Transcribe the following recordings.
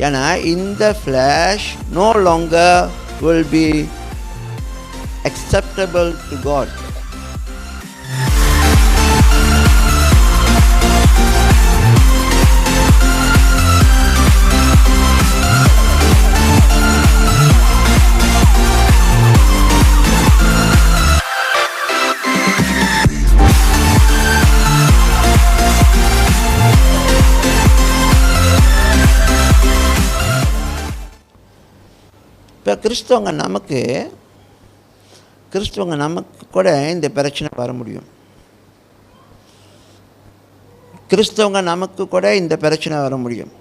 ஏன்னா இந்த flush no longer will be acceptable to God. இப்போ கிறிஸ்தவங்க நமக்கு கூட இந்த பிரச்சனை வர முடியும். கிறிஸ்தவங்க நமக்கு கூட இந்த பிரச்சனை வர முடியும்.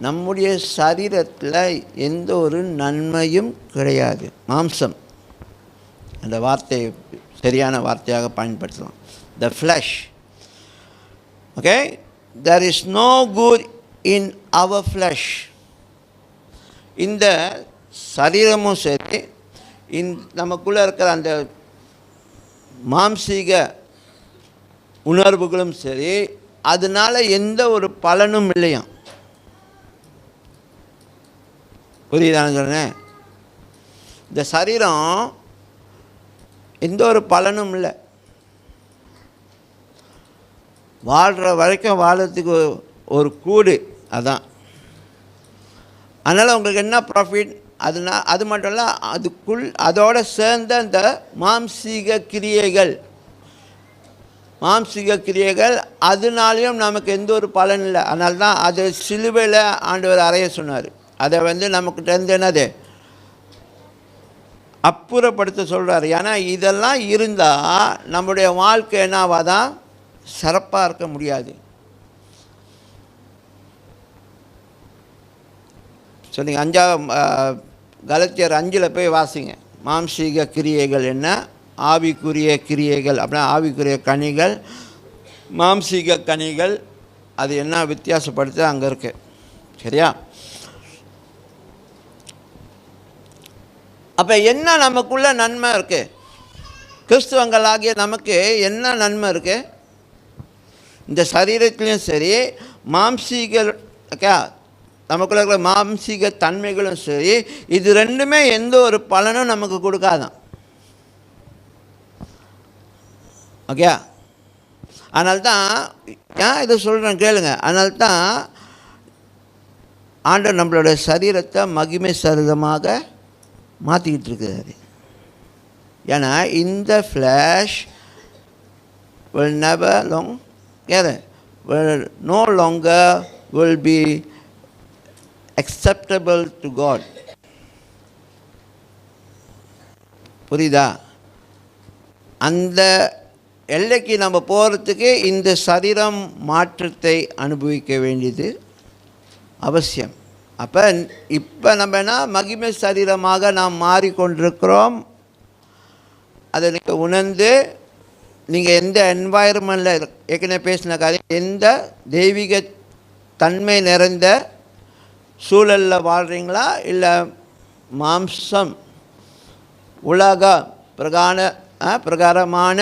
நம்முடைய சரீரத்தில் எந்த ஒரு நன்மையும் கிடையாது. மாம்சம், அந்த வார்த்தையை சரியான வார்த்தையாக பயன்படுத்தலாம். The flesh. Okay, there is no good in our flesh. இந்த சரீரமும் சரி, நமக்குள்ளே இருக்கிற அந்த மாம்சீக உணர்வுகளும் சரி, அதனால் எந்த ஒரு பலனும் இல்லையாம். புரியுதான்னு சொன்னேன்? இந்த சரீரம் எந்த ஒரு பலனும் இல்லை. வாழ்கிற வரைக்கும் வாழறதுக்கு ஒரு கூடு அதான். அதனால் உங்களுக்கு என்ன ப்ராஃபிட்? அது மட்டும் இல்லை, அதோடு சேர்ந்த அந்த மாம்சீக கிரியைகள் அதனாலையும் நமக்கு எந்த ஒரு பலன் இல்லை. அதனால தான் அது சிலுவையில் ஆண்டவர் அறைய சொன்னார். அதை நமக்கிட்ட இருந்து என்னது அப்புறப்படுத்த சொல்கிறார். ஏன்னா இதெல்லாம் இருந்தால் நம்முடைய வாழ்க்கை என்னவாதான் சிறப்பாக இருக்க முடியாது. சொல்லுங்க, 5 கலாத்தியர் 5 போய் வாசிங்க. மாம்சீக கிரியைகள் என்ன, ஆவிக்குரிய கிரியைகள் அப்படின்னா ஆவிக்குரிய கனிகள், மாம்சீக கனிகள், அது என்ன வித்தியாசப்படுத்த அங்கே இருக்கு. சரியா? அப்போ என்ன நமக்குள்ள நன்மை இருக்குது? கிறிஸ்துவங்களாகிய நமக்கு என்ன நன்மை இருக்குது? இந்த சரீரத்துலேயும் சரி, நமக்குள்ள இருக்கிற மாம்சீக தன்மைகளும் சரி, இது ரெண்டுமே எந்த ஒரு பலனும் நமக்கு கொடுக்காதான். ஓகே, அதனால்தான் ஏன் இதை சொல்கிறேன் கேளுங்க. அதனால்தான் ஆண்டவர் நம்மளோட சரீரத்தை மகிமை சரீரமாக மாற்றிக்கிட்டு இருக்கிறாரு. ஏன்னா இந்த flash will never no longer will be acceptable to God. புரியுதா? அந்த எல்லைக்கு நம்ம போகிறதுக்கு இந்த சரீரம் மாற்றத்தை அனுபவிக்க வேண்டியது அவசியம். அப்போ இப்போ நம்ம என்ன மகிமை சரீரமாக நாம் மாறிக்கொண்டிருக்கிறோம். அதை நீங்கள் உணர்ந்து நீங்கள் எந்த என்வாயர்மெண்டில் ஏற்கனவே பேசின காரியம், எந்த தெய்வீக தன்மை நிறைந்த சூழலில் வாழ்கிறீங்களா, இல்லை மாம்சம் உலக பிரகாரமான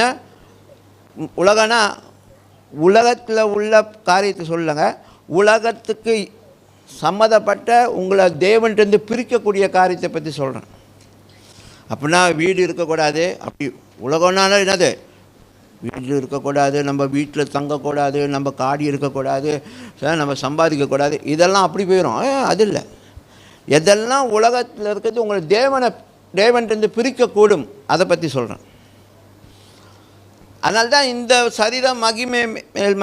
உலகனா உலகத்தில் உள்ள காரியத்தை சொல்லுங்க, உலகத்துக்கு சம்மந்தப்பட்ட உங்களை தேவன்கிட்ட பிரிக்கக்கூடிய காரியத்தை பற்றி சொல்கிறேன். அப்படின்னா வீடு இருக்கக்கூடாது, அப்படி உலகம்னால என்னது, வீட்டில் இருக்கக்கூடாது, நம்ம வீட்டில் தங்கக்கூடாது, நம்ம காடி இருக்கக்கூடாது, நம்ம சம்பாதிக்கக்கூடாது, இதெல்லாம் அப்படி போயிடும். அது இல்லை. எதெல்லாம் உலகத்தில் இருக்கிறது உங்களை தேவன்கிட்ட பிரிக்கக்கூடும், அதை பற்றி சொல்கிறேன். அதனால்தான் இந்த சரீரம்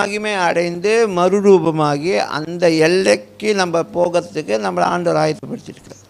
மகிமை அடைந்து மறுரூபமாகி அந்த எல்லைக்கு நம்ம போகிறதுக்கு நம்மளை ஆண்டவர் ஆயத்தப்படுத்தியிருக்கிறார்.